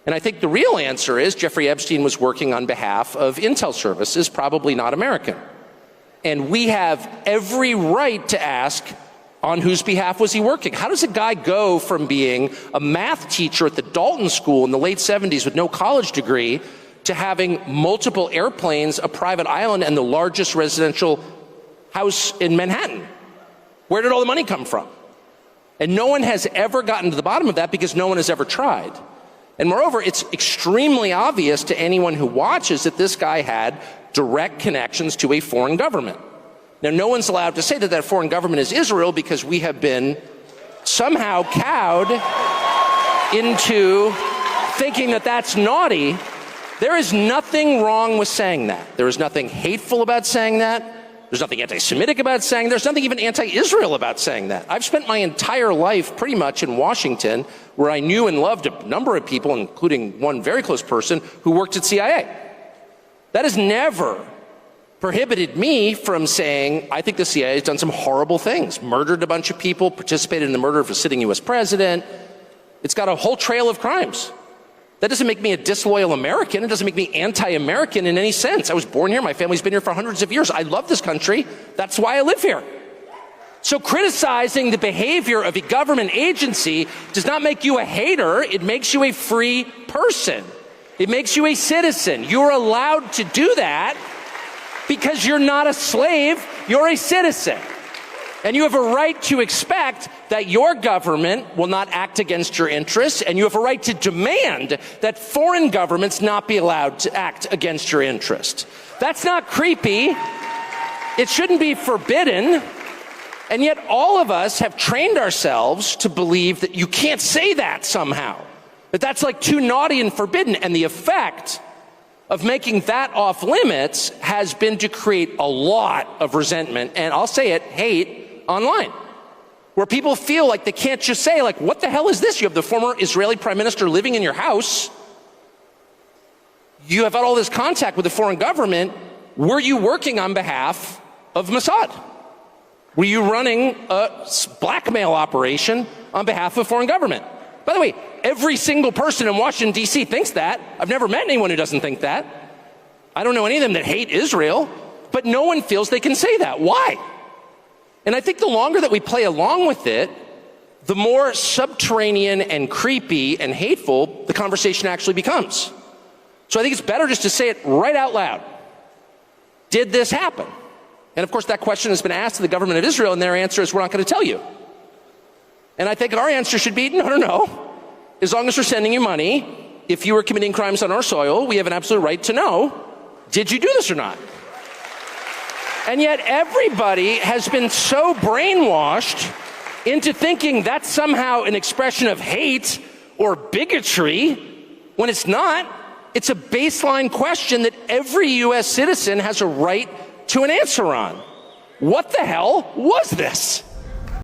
And I think the real answer is Jeffrey Epstein was working on behalf of intel services, probably not American. And we have every right to ask, on whose behalf was he working? How does a guy go from being a math teacher at the Dalton School in the late 70s with no college degree to having multiple airplanes, a private island, and the largest residential house in Manhattan? Where did all the money come from? And no one has ever gotten to the bottom of that because no one has ever tried. And moreover, it's extremely obvious to anyone who watches that this guy had direct connections to a foreign government. Now, no one's allowed to say that that foreign government is Israel because we have been somehow cowed into thinking that that's naughty. There is nothing wrong with saying that. There is nothing hateful about saying that. There's nothing anti-Semitic about saying that. There's nothing even anti-Israel about saying that. I've spent my entire life pretty much in Washington, where I knew and loved a number of people, including one very close person who worked at CIA. That has never prohibited me from saying, I think the CIA has done some horrible things, murdered a bunch of people, participated in the murder of a sitting US president. It's got a whole trail of crimes. That doesn't make me a disloyal American. It doesn't make me anti-American in any sense. I was born here. My family's been here for hundreds of years. I love this country. That's why I live here. So criticizing the behavior of a government agency does not make you a hater. It makes you a free person. It makes you a citizen. You're allowed to do that because you're not a slave. You're a citizen. And you have a right to expect that your government will not act against your interests, and you have a right to demand that foreign governments not be allowed to act against your interests. That's not creepy. It shouldn't be forbidden. And yet all of us have trained ourselves to believe that you can't say that somehow, that that's like too naughty and forbidden. And the effect of making that off limits has been to create a lot of resentment, and I'll say it, hate, online, where people feel like they can't just say, like, what the hell is this? You have the former Israeli prime minister living in your house. You have had all this contact with the foreign government. Were you working on behalf of Mossad? Were you running a blackmail operation on behalf of foreign government? By the way, every single person in Washington, D.C. thinks that. I've never met anyone who doesn't think that. I don't know any of them that hate Israel, but no one feels they can say that. Why? And I think the longer that we play along with it, the more subterranean and creepy and hateful the conversation actually becomes. So I think it's better just to say it right out loud. Did this happen? And of course that question has been asked to the government of Israel, and their answer is, we're not going to tell you. And I think our answer should be, no. As long as we're sending you money, if you were committing crimes on our soil, we have an absolute right to know, did you do this or not? And yet everybody has been so brainwashed into thinking that's somehow an expression of hate or bigotry, when it's not. It's a baseline question that every US citizen has a right to an answer on. What the hell was this?